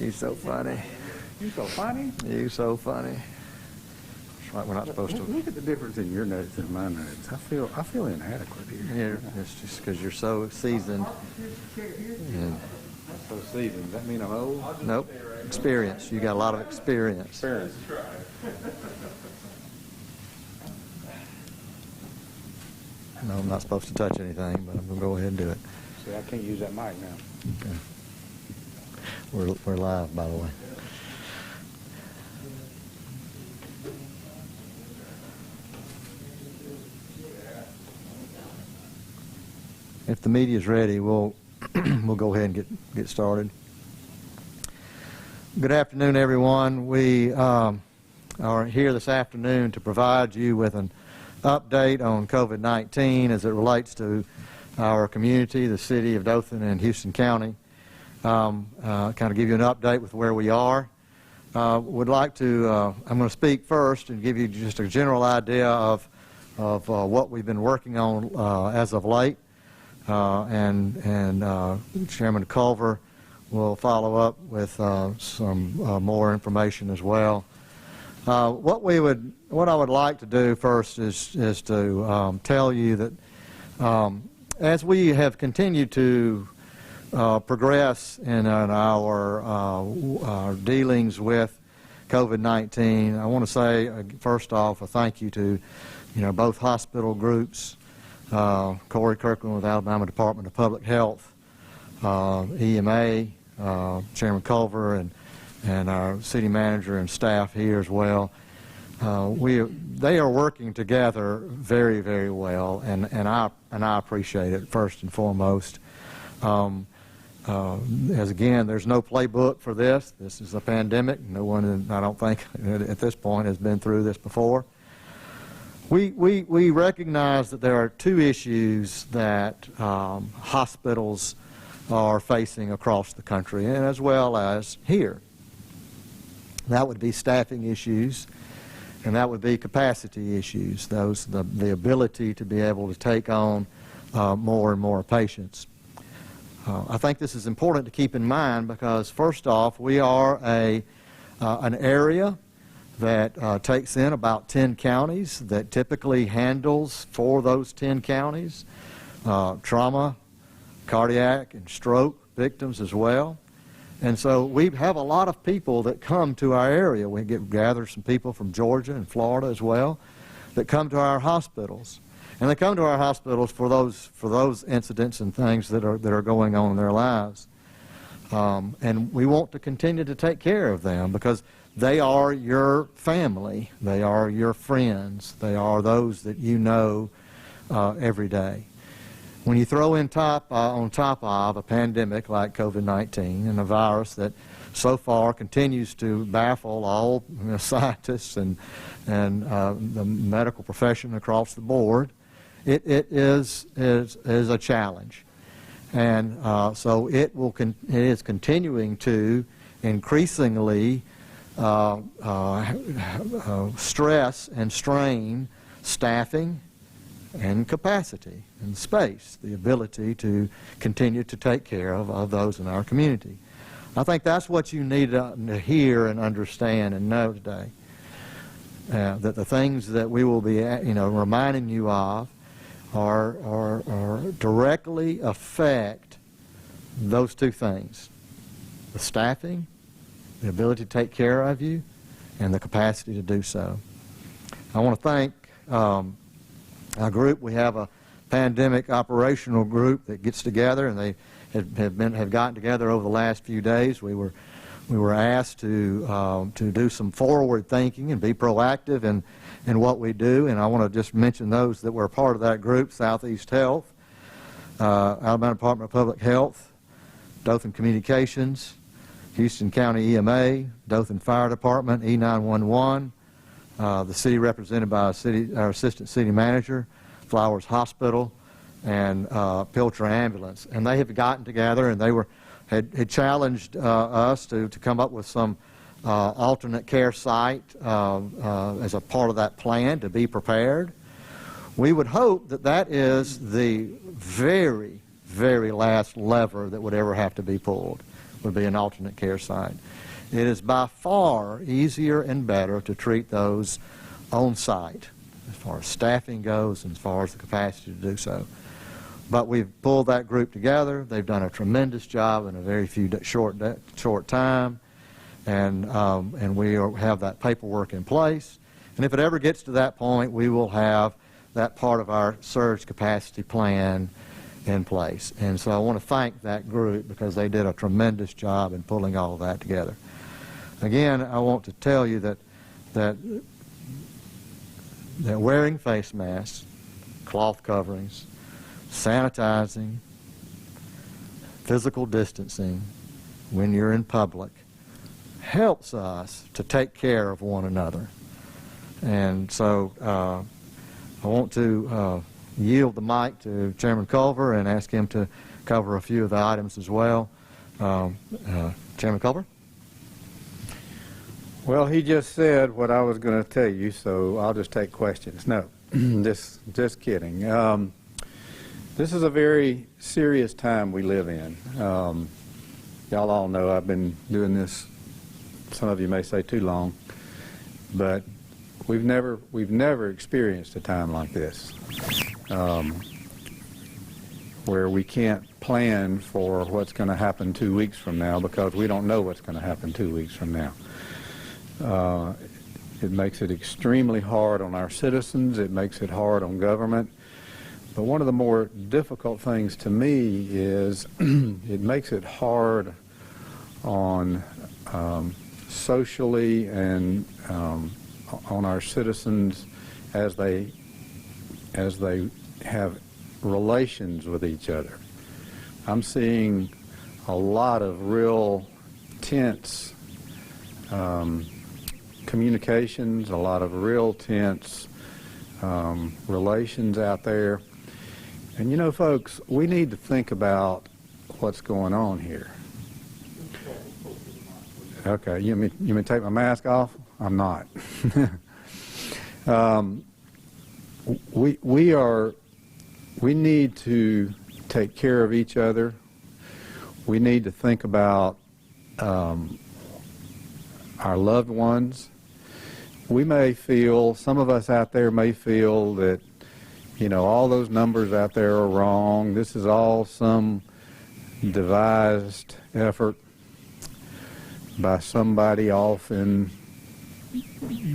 He's so funny. You so funny. You so funny. That's right. We're not supposed to. Look at the difference in your notes and my notes. I feel inadequate here. Yeah, it's just because you're so seasoned. And So seasoned. Does that mean I'm old? nope, experience. You got a lot of experience. Experience. No, I'm not supposed to touch anything, but I'm gonna go ahead and do it. See, I can't use that mic now. Okay. We're live, by the way. If the media is ready, we'll go ahead and get started. Good afternoon, everyone. We are here this afternoon to provide you with an update on COVID-19 as it relates to our community, the city of Dothan and Houston County. Kind of give you an update with where we are. Would like to, I'm going to speak first and give you just a general idea of what we've been working on as of late. And Chairman Culver will follow up with some more information as well. What I would like to do first is to tell you that as we have continued to progress in our dealings with COVID-19, I want to say first off a thank you to both hospital groups. Corey Kirkland with Alabama Department of Public Health, EMA, Chairman Culver, and our city manager and staff here as well. They are working together very, very well, and I appreciate it first and foremost. As again, there's no playbook for this. This is a pandemic. No one, I don't think, at this point has been through this before. We recognize that there are two issues that hospitals are facing across the country and as well as here. That would be staffing issues and that would be capacity issues, the ability to be able to take on more and more patients. I think this is important to keep in mind because first off, we are an area that takes in about 10 counties, that typically handles for those 10 counties trauma, cardiac, and stroke victims as well. And so we have a lot of people that come to our area. We gather some people from Georgia and Florida as well that come to our hospitals. And they come to our hospitals for those incidents and things that are going on in their lives. And we want to continue to take care of them because they are your family. They are your friends. They are those that you know every day. When you throw in on top of a pandemic like COVID-19 and a virus that so far continues to baffle all scientists and the medical profession across the board, it is a challenge. And so it is continuing to increasingly stress and strain staffing and capacity and space, the ability to continue to take care of those in our community. I think that's what you need to hear and understand and know today, that the things that we will be reminding you of are directly affect those two things, the staffing, the ability to take care of you, and the capacity to do so. I want to thank our group. We have a pandemic operational group that gets together, and they have gotten together over the last few days. We were asked to do some forward thinking and be proactive in what we do, and I want to just mention those that were a part of that group: Southeast Health, Alabama Department of Public Health, Dothan Communications, Houston County EMA, Dothan Fire Department, E911, the city represented by our Assistant City Manager, Flowers Hospital, and Pilcher Ambulance. And they have gotten together and they had challenged us to come up with some alternate care site as a part of that plan to be prepared. We would hope that that is the very, very last lever that would ever have to be pulled. would be an alternate care site. It is by far easier and better to treat those on site as far as staffing goes and as far as the capacity to do so. But we've pulled that group together. They've done a tremendous job in a very short time, and we have that paperwork in place. And if it ever gets to that point, we will have that part of our surge capacity plan in place. And so I want to thank that group because they did a tremendous job in pulling all of that together. Again, I want to tell you that wearing face masks, cloth coverings, sanitizing, physical distancing when you're in public helps us to take care of one another. And so I want to yield the mic to Chairman Culver and ask him to cover a few of the items as well. Chairman Culver? Well, he just said what I was going to tell you, so I'll just take questions. No, just kidding. This is a very serious time we live in. Y'all all know I've been doing this, some of you may say too long, but we've never experienced a time like this, where we can't plan for what's going to happen 2 weeks from now because we don't know what's going to happen 2 weeks from now. It makes it extremely hard on our citizens. It makes it hard on government. But one of the more difficult things to me is it makes it hard on socially and on our citizens as they have relations with each other. I'm seeing a lot of real tense communications, a lot of real tense relations out there. And you know, folks, we need to think about what's going on here. Okay, you want me to take my mask off? I'm not. We need to take care of each other. We need to think about our loved ones. We may feel, some of us out there may feel that, you know, all those numbers out there are wrong. This is all some devised effort by somebody off in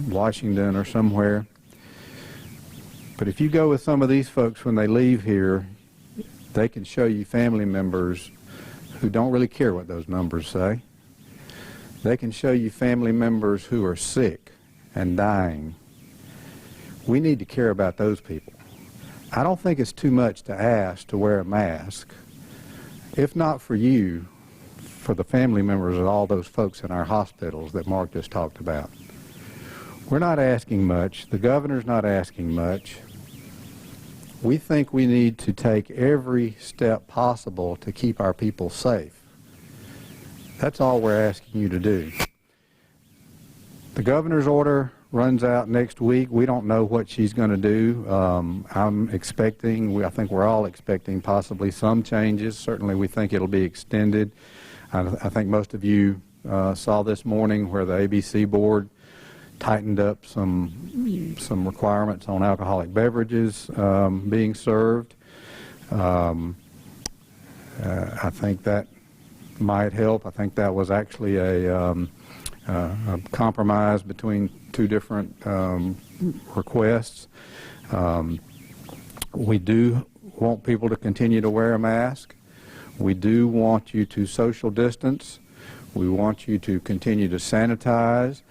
Washington or somewhere. But if you go with some of these folks when they leave here, they can show you family members who don't really care what those numbers say. They can show you family members who are sick and dying. We need to care about those people. I don't think it's too much to ask to wear a mask, if not for you, for the family members of all those folks in our hospitals that Mark just talked about. We're not asking much. The governor's not asking much. We think we need to take every step possible to keep our people safe. That's all we're asking you to do. The governor's order runs out next week. We don't know what she's going to do. I'm expecting, I think we're all expecting possibly some changes. Certainly we think it'll be extended. I think most of you saw this morning where the ABC board tightened up some requirements on alcoholic beverages being served. I think that might help. I think that was actually a compromise between two different requests. We do want people to continue to wear a mask. We do want you to social distance. We want you to continue to sanitize.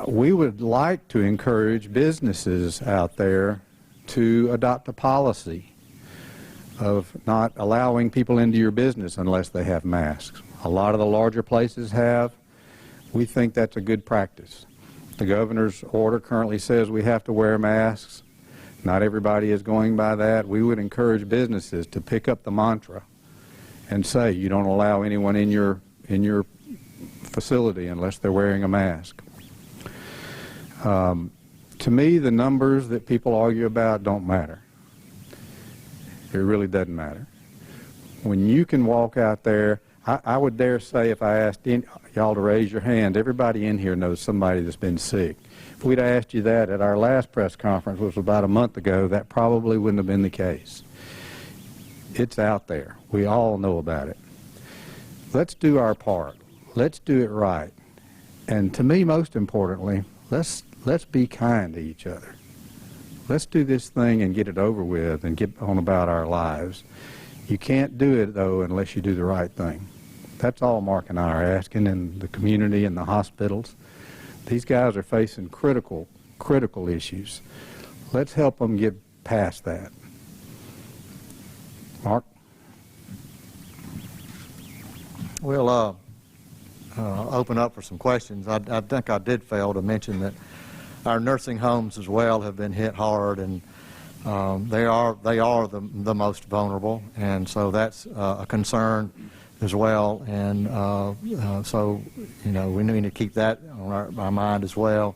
We would like to encourage businesses out there to adopt a policy of not allowing people into your business unless they have masks. A lot of the larger places have. We think that's a good practice. The governor's order currently says we have to wear masks. Not everybody is going by that. We would encourage businesses to pick up the mantra and say you don't allow anyone in your facility unless they're wearing a mask. To me, the numbers that people argue about don't matter. It really doesn't matter. When you can walk out there, I would dare say if I asked y'all to raise your hand, everybody in here knows somebody that's been sick. If we'd asked you that at our last press conference, which was about a month ago, that probably wouldn't have been the case. It's out there. We all know about it. Let's do our part. Let's do it right. And to me, most importantly, let's be kind to each other. Let's do this thing and get it over with and get on about our lives. You can't do it, though, unless you do the right thing. That's all Mark and I are asking in the community and the hospitals. These guys are facing critical issues. Let's help them get past that. Mark? We'll open up for some questions. I think I did fail to mention that our nursing homes as well have been hit hard, and they are the most vulnerable, and so that's a concern as well. And so we need to keep that on our mind as well.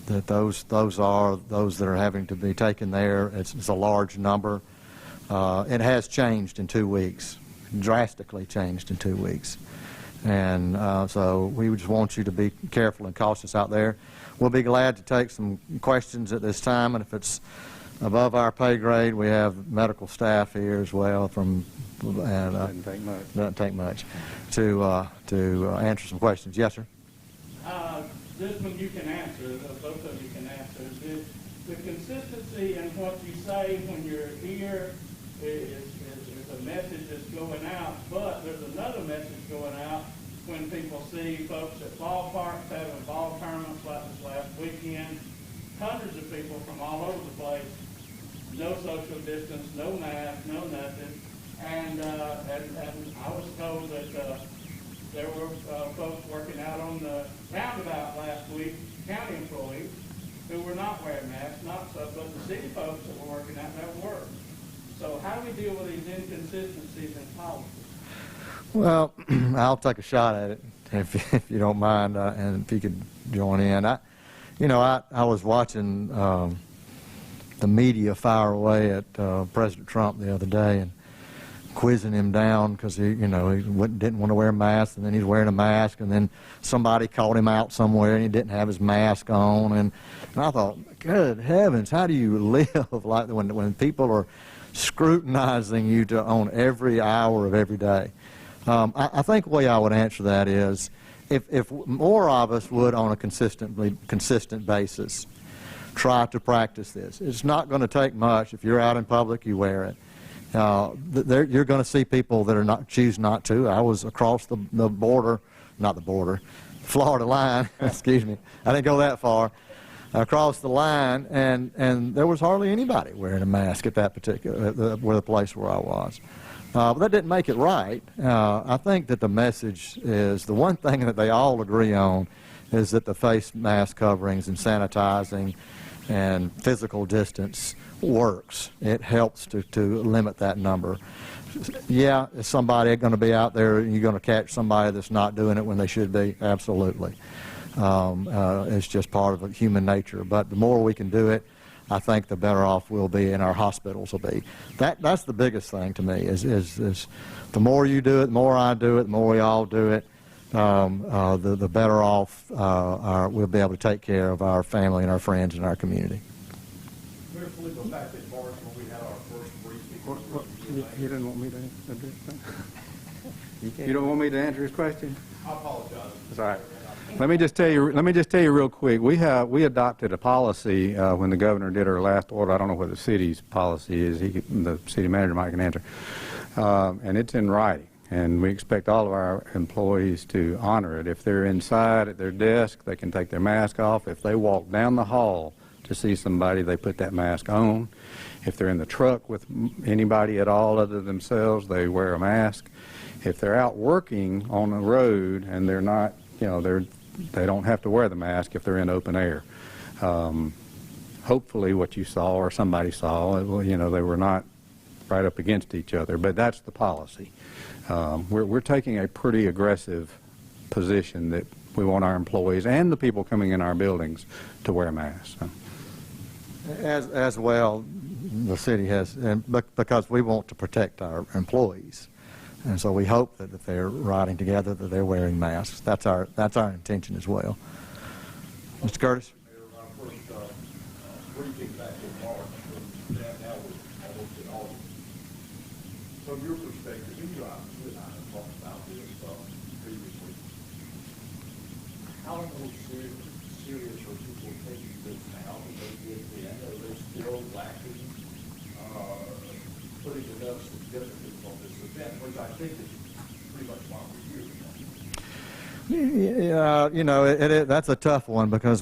That those that are having to be taken there. It's a large number. It has changed in 2 weeks, drastically changed in 2 weeks. And so we just want you to be careful and cautious out there. We'll be glad to take some questions at this time, and if it's above our pay grade, we have medical staff here as well Doesn't take much to answer some questions. Yes, sir. This one you can answer, both of you can answer. The consistency in what you say when you're here is a message that's going out, but there's another message going out when people see folks at ballparks having ball tournaments like this last weekend, hundreds of people from all over the place, no social distance, no mask, no nothing, and I was told that there were folks working out on the roundabout last week, county employees, who were not wearing masks, but the city folks that were working out there were. So how do we deal with these inconsistencies in policy? Well, I'll take a shot at it if you don't mind, and if you could join in. I was watching the media fire away at President Trump the other day and quizzing him down because he didn't want to wear a mask, and then he's wearing a mask, and then somebody called him out somewhere and he didn't have his mask on, and I thought, good heavens, how do you live like when people are scrutinizing you on every hour of every day? I think the way I would answer that is if more of us would on a consistent basis try to practice this. It's not going to take much. If you're out in public, you wear it. You're going to see people that choose not to. I was across the Florida line, excuse me. I didn't go that far. Across the line, and there was hardly anybody wearing a mask at that particular, the place where I was. But that didn't make it right. I think that the message is, the one thing that they all agree on is that the face mask coverings and sanitizing and physical distance works. It helps to limit that number. Yeah, is somebody going to be out there and you're going to catch somebody that's not doing it when they should be? Absolutely. It's just part of human nature. But the more we can do it, I think the better off we'll be and our hospitals will be. That's the biggest thing to me is the more you do it, the more I do it, the more we all do it, the better off we'll be able to take care of our family and our friends and our community. Mayor Filippo, back in March when we had our first briefing. You didn't want me to answer his question? You don't want me to answer his question? I apologize. That's all right. Let me just tell you real quick. We adopted a policy when the governor did her last order. I don't know what the city's policy is. The city manager might can answer, and it's in writing. And we expect all of our employees to honor it. If they're inside at their desk, they can take their mask off. If they walk down the hall to see somebody, they put that mask on. If they're in the truck with anybody at all other than themselves, they wear a mask. If they're out working on the road and they're not, they don't have to wear the mask if they're in open air. Hopefully what you saw or somebody saw, they were not right up against each other, but that's the policy. We're taking a pretty aggressive position that we want our employees and the people coming in our buildings to wear masks. As well, the city has, because we want to protect our employees. And so we hope that if they're riding together, that they're wearing masks. That's our intention as well. Mr. Curtis? Mayor, our first briefing back in March, now we're almost in August. From your perspective, you and I have talked about this previously. How more serious are people taking this now than they did then? Are they still lacking putting enough significance on this event, which I think is pretty much why we're here tonight? Yeah, you know, that's a tough one because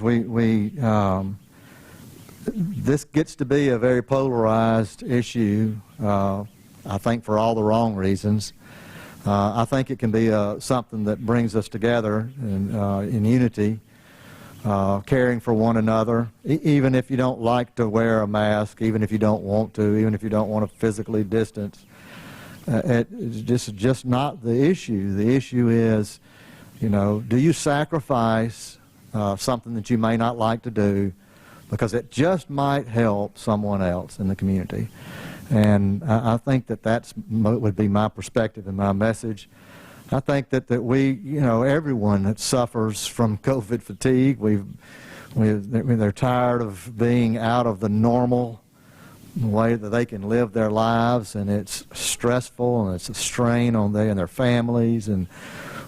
this gets to be a very polarized issue, I think for all the wrong reasons. I think it can be something that brings us together in unity, caring for one another, even if you don't like to wear a mask, even if you don't want to, even if you don't want to physically distance. It's just not the issue. The issue is, you know, do you sacrifice something that you may not like to do because it just might help someone else in the community? And I think that would be my perspective and my message. I think that we, you know, everyone that suffers from COVID fatigue, they're tired of being out of the normal way that they can live their lives, and it's stressful and it's a strain on they and their families, and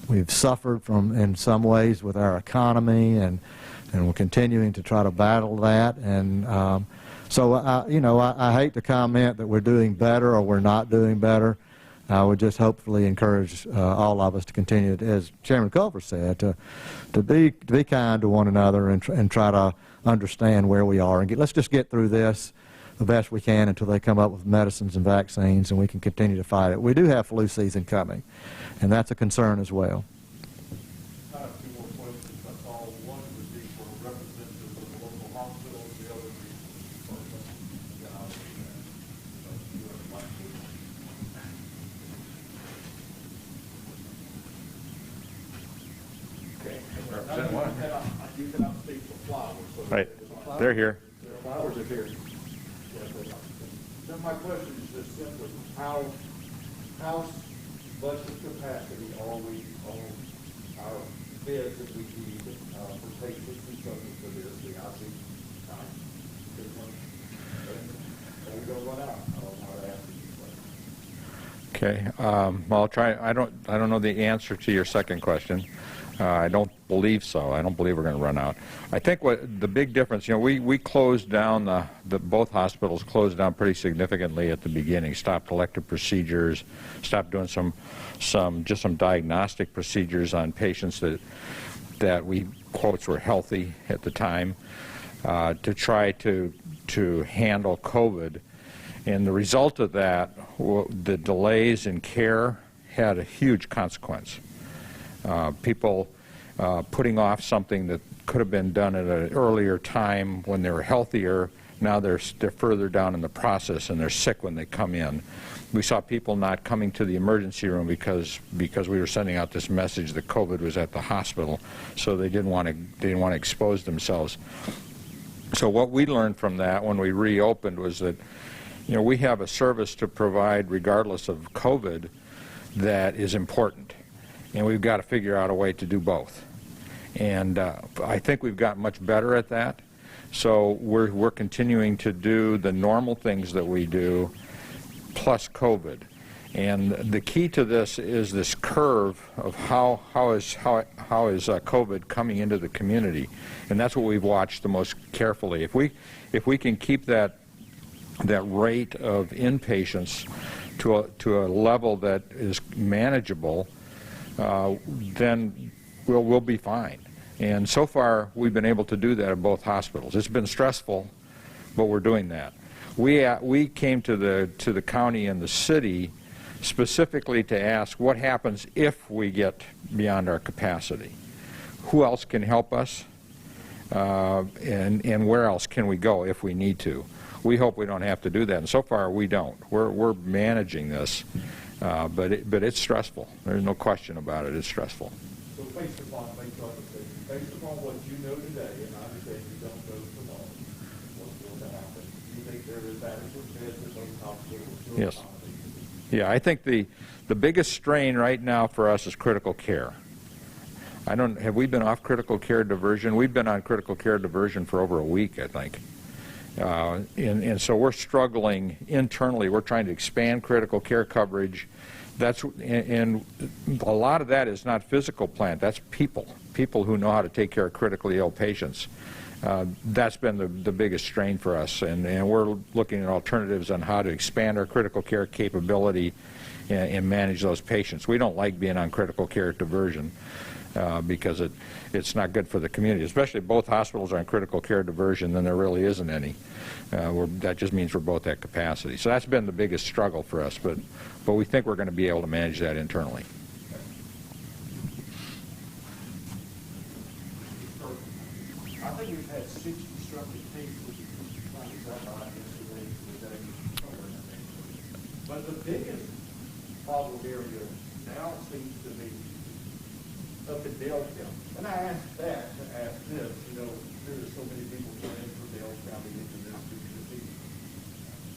we've suffered from, in some ways, with our economy, and we're continuing to try to battle that. And so, I hate to comment that we're doing better or we're not doing better. I would just hopefully encourage all of us to continue, as Chairman Culver said, to be kind to one another and try to understand where we are. And let's just get through this the best we can until they come up with medicines and vaccines and we can continue to fight it. We do have flu season coming, and that's a concern as well. I have two more questions. That's all. One would be for representatives of the local hospitals. The other would be for Okay. Representative one. You cannot speak for flowers. So Right. They're here. Flowers are here. So my question is just simply, how much of capacity are we on our beds that we need for patients who suffer for this, the IC time? Are we going to run out? I don't know how to answer this question. Okay. Well, I'll try. I don't know the answer to your second question. I don't believe so. I don't believe we're going to run out. I think what the big difference, you know, we closed down both hospitals closed down pretty significantly at the beginning. Stopped elective procedures, stopped doing some diagnostic procedures on patients that we quotes were healthy at the time, to try to handle COVID. And the result of that, the delays in care had a huge consequence. People putting off something that could have been done at an earlier time when they were healthier. Now they're further down in the process and they're sick when they come in. We saw people not coming to the emergency room because we were sending out this message that COVID was at the hospital, so they didn't want to expose themselves. So what we learned from that when we reopened was that, you know, we have a service to provide regardless of COVID that is important. And we've got to figure out a way to do both. And I think we've gotten much better at that. So we're continuing to do the normal things that we do, plus COVID. And the key to this is this curve of how is COVID coming into the community, and that's what we've watched the most carefully. If we can keep that rate of inpatients to a level that is manageable, then we'll be fine. And so far, we've been able to do that at both hospitals. It's been stressful, but we're doing that. We came to the county and the city specifically to ask what happens if we get beyond our capacity. Who else can help us, and where else can we go if we need to? We hope we don't have to do that, and so far we don't. We're managing this. But it's stressful. There's no question about it. It's stressful. So based upon what you know today, and I understand you don't know tomorrow, what's going to happen, do you think there is adequate beds at those hospitals to Yes. accommodate? Yeah, I think the biggest strain right now for us is critical care. Have we been off critical care diversion? We've been on critical care diversion for over a week, I think. And so we're struggling internally. We're trying to expand critical care coverage. And a lot of that is not physical plant. That's people who know how to take care of critically ill patients. That's been the biggest strain for us, and we're looking at alternatives on how to expand our critical care capability and manage those patients. We don't like being on critical care diversion because it's not good for the community, especially if both hospitals are on critical care diversion, then there really isn't any. That just means we're both at capacity. So that's been the biggest struggle for us, but we think we're going to be able to manage that internally. I think we've had 6 constructive cases, but the biggest problem area now seems to be up in Dale County. And I asked that to ask this, there are so many people coming from Dale County into this community.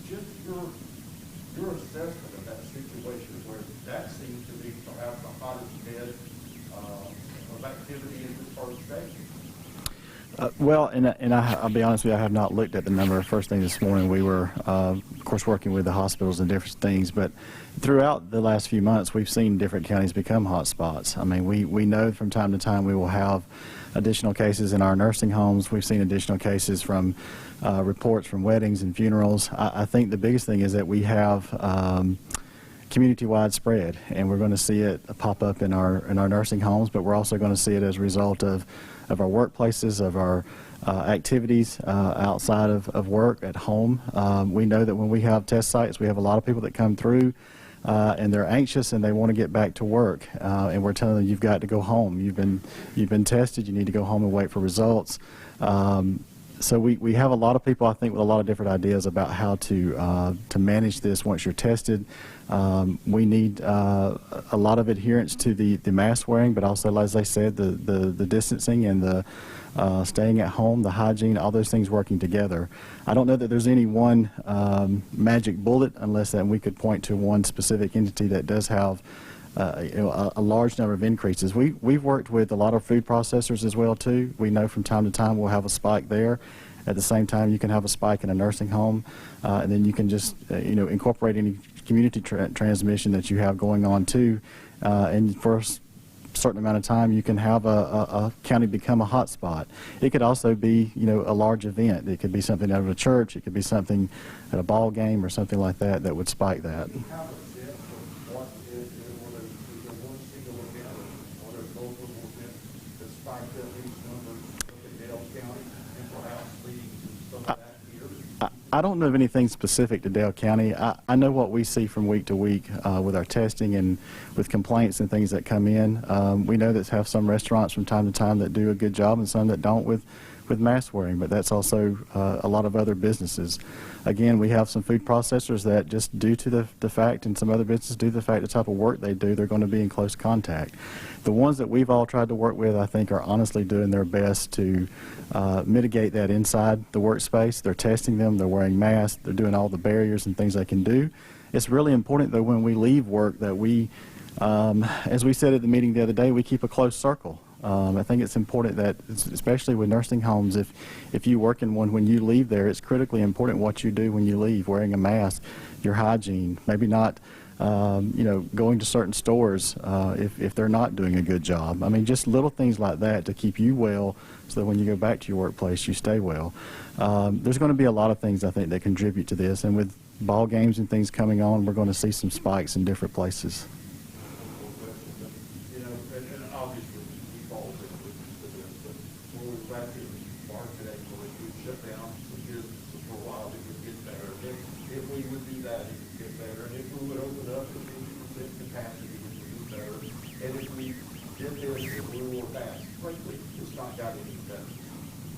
Just your assessment of that situation where that seems to be perhaps the hottest bed of activity in this part of the state. Well, I'll be honest with you, I have not looked at the number. First thing this morning, we were, of course, working with the hospitals and different things, but throughout the last few months, we've seen different counties become hot spots. I mean, we know from time to time we will have additional cases in our nursing homes. We've seen additional cases from reports from weddings and funerals. I think the biggest thing is that we have community-wide spread, and we're going to see it pop up in our nursing homes, but we're also going to see it as a result of our workplaces, of our activities outside of work, at home. We know that when we have test sites, we have a lot of people that come through and they're anxious and they want to get back to work. And we're telling them, you've got to go home. You've been tested. You need to go home and wait for results. So we have a lot of people, I think, with a lot of different ideas about how to manage this once you're tested. We need a lot of adherence to the mask wearing, but also, as I said, the distancing and the staying at home, the hygiene, all those things working together. I don't know that there's any one magic bullet, unless that we could point to one specific entity that does have a large number of increases. We've worked with a lot of food processors as well too. We know from time to time we'll have a spike there. At the same time, you can have a spike in a nursing home, and then you can just incorporate any community transmission that you have going on too. And for a certain amount of time, you can have a county become a hot spot. It could also be a large event. It could be something out of a church. It could be something at a ball game or something like that that would spike that. I don't know of anything specific to Dale County. I know what we see from week to week with our testing and with complaints and things that come in. We know that have some restaurants from time to time that do a good job and some that don't with mask wearing, but that's also a lot of other businesses. Again, we have some food processors that just due to the fact, and some other businesses due to the fact the type of work they do, they're going to be in close contact. The ones that we've all tried to work with, I think, are honestly doing their best to mitigate that inside the workspace. They're testing them, they're wearing masks, they're doing all the barriers and things they can do. It's really important, though, when we leave work that we, as we said at the meeting the other day, we keep a close circle. I think it's important that, especially with nursing homes, if you work in one, when you leave there, it's critically important what you do when you leave, wearing a mask, your hygiene, maybe not, going to certain stores if they're not doing a good job. I mean, just little things like that to keep you well so that when you go back to your workplace, you stay well. There's going to be a lot of things, I think, that contribute to this, and with ball games and things coming on, we're going to see some spikes in different places.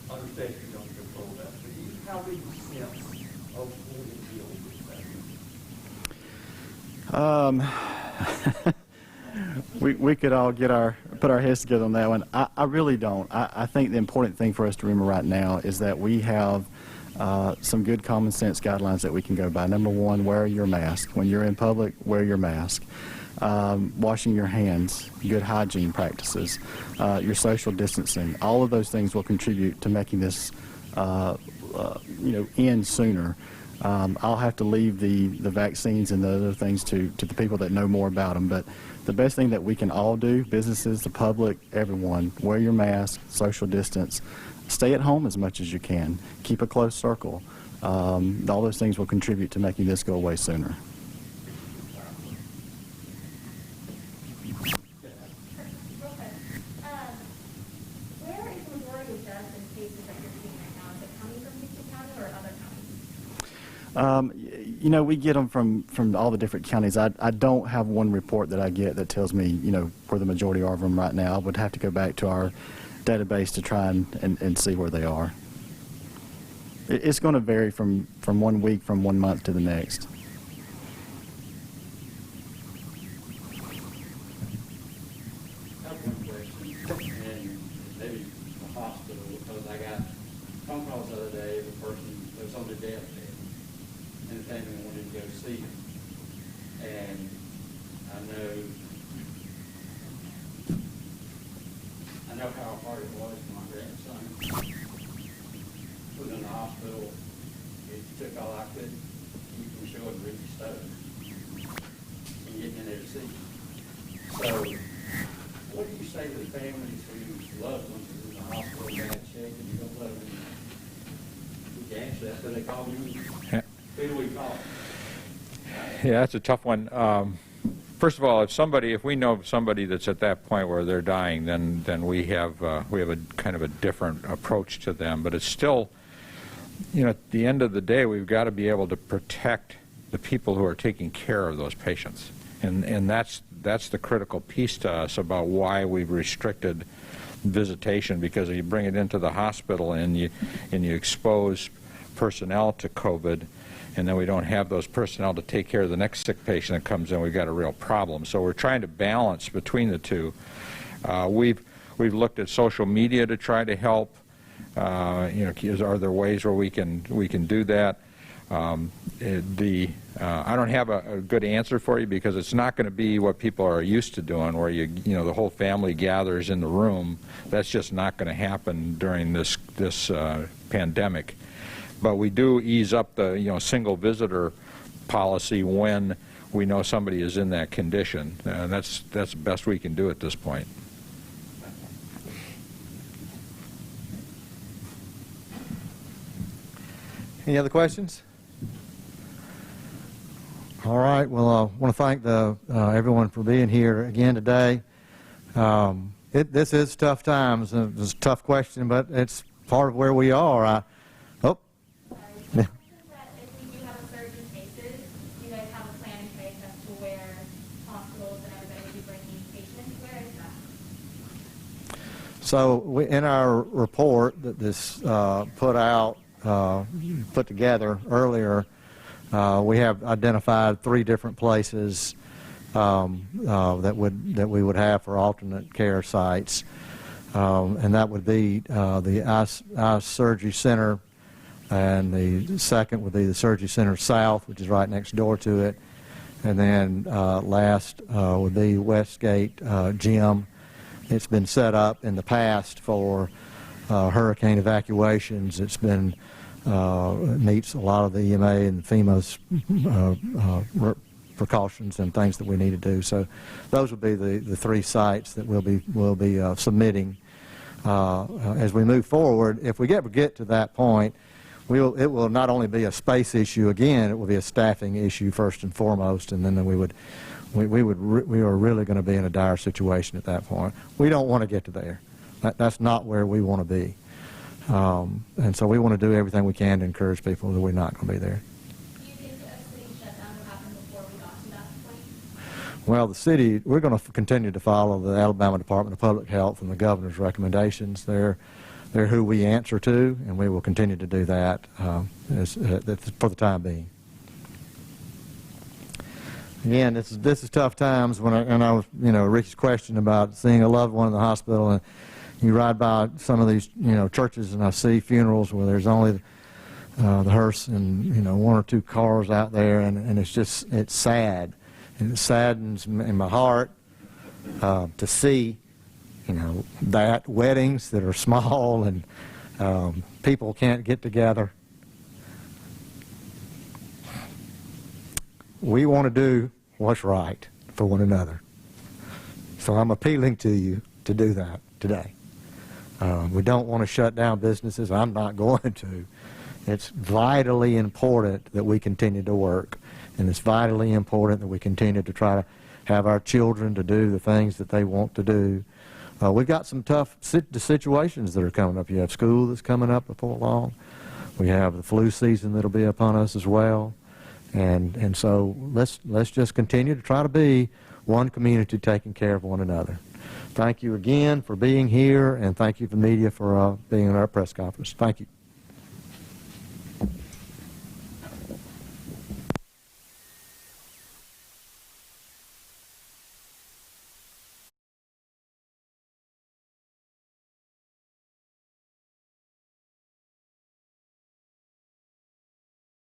Understand you don't control that, but how do you sense of what you deal with that? We could all put our heads together on that one. I really don't. I think the important thing for us to remember right now is that we have some good common sense guidelines that we can go by. Number one, wear your mask. When you're in public, wear your mask. Washing your hands, good hygiene practices, your social distancing. All of those things will contribute to making this end sooner. I'll have to leave the vaccines and the other things to the people that know more about them. But the best thing that we can all do, businesses, the public, everyone, wear your mask, social distance, stay at home as much as you can, keep a close circle. All those things will contribute to making this go away sooner. We get them from all the different counties. I don't have one report that I get that tells me, where the majority are of them right now. I would have to go back to our database to try and see where they are. It's going to vary from 1 week, from 1 month to the next. I have one question, and maybe the hospital, because I got phone calls the other day of a person that was on their deathbed, and the family wanted to go see him. And I know how hard it was for my grandson. Was in the hospital. It took all I could keep from showing Ricky Stone and getting in there to see him. So, what do you say to the families whose loved ones is in the hospital in bad shape and you don't let them in? You can answer that, so they call you. Who do we call? Yeah, that's a tough one. First of all, if we know somebody that's at that point where they're dying, then we have a kind of a different approach to them. But it's still, at the end of the day, we've got to be able to protect the people who are taking care of those patients, and that's the critical piece to us about why we've restricted visitation, because if you bring it into the hospital and you expose personnel to COVID, and then we don't have those personnel to take care of the next sick patient that comes in, we've got a real problem. So we're trying to balance between the two. We've looked at social media to try to help. Are there ways where we can do that? I don't have a good answer for you, because it's not going to be what people are used to doing, where the whole family gathers in the room. That's just not going to happen during this pandemic. But we do ease up the single visitor policy when we know somebody is in that condition. That's the best we can do at this point. Any other questions? All right. Well, I want to thank everyone for being here again today. This is tough times. It's a tough question, but it's part of where we are. That if we do have a surge in cases, you guys have a plan in place as to where hospitals and everybody will be bringing patients? Where is that? So in our report that this put together earlier, we have identified 3 different places that we would have for alternate care sites, and that would be the eye surgery center. And the second would be the Surgery Center South, which is right next door to it. And then last would be Westgate Gym. It's been set up in the past for hurricane evacuations. It's been meets a lot of the EMA and FEMA's precautions and things that we need to do. So those would be the 3 sites that we'll be submitting as we move forward. If we ever get to that point, it will not only be a space issue again, it will be a staffing issue first and foremost, and then we are really going to be in a dire situation at that point. We don't want to get to there. That's not where we want to be, and so we want to do everything we can to encourage people that we're not going to be there. Do you think a city shutdown will happen before we got to that point? Well, the city, we're going to continue to follow the Alabama Department of Public Health and the governor's recommendations. They're who we answer to, and we will continue to do that for the time being. Again, this is tough times. I was, Ricky's question about seeing a loved one in the hospital, and you ride by some of these, churches, and I see funerals where there's only the hearse and, you know, one or two cars out there, and it's sad. And it saddens in my heart to see, you know, that weddings that are small and people can't get together. We want to do what's right for one another. So I'm appealing to you to do that today. We don't want to shut down businesses. I'm not going to. It's vitally important that we continue to work, and it's vitally important that we continue to try to have our children to do the things that they want to do. We've got some tough situations that are coming up. You have school that's coming up before long. We have the flu season that'll be upon us as well. And so let's just continue to try to be one community taking care of one another. Thank you again for being here, and thank you, the media, for being in our press conference. Thank you.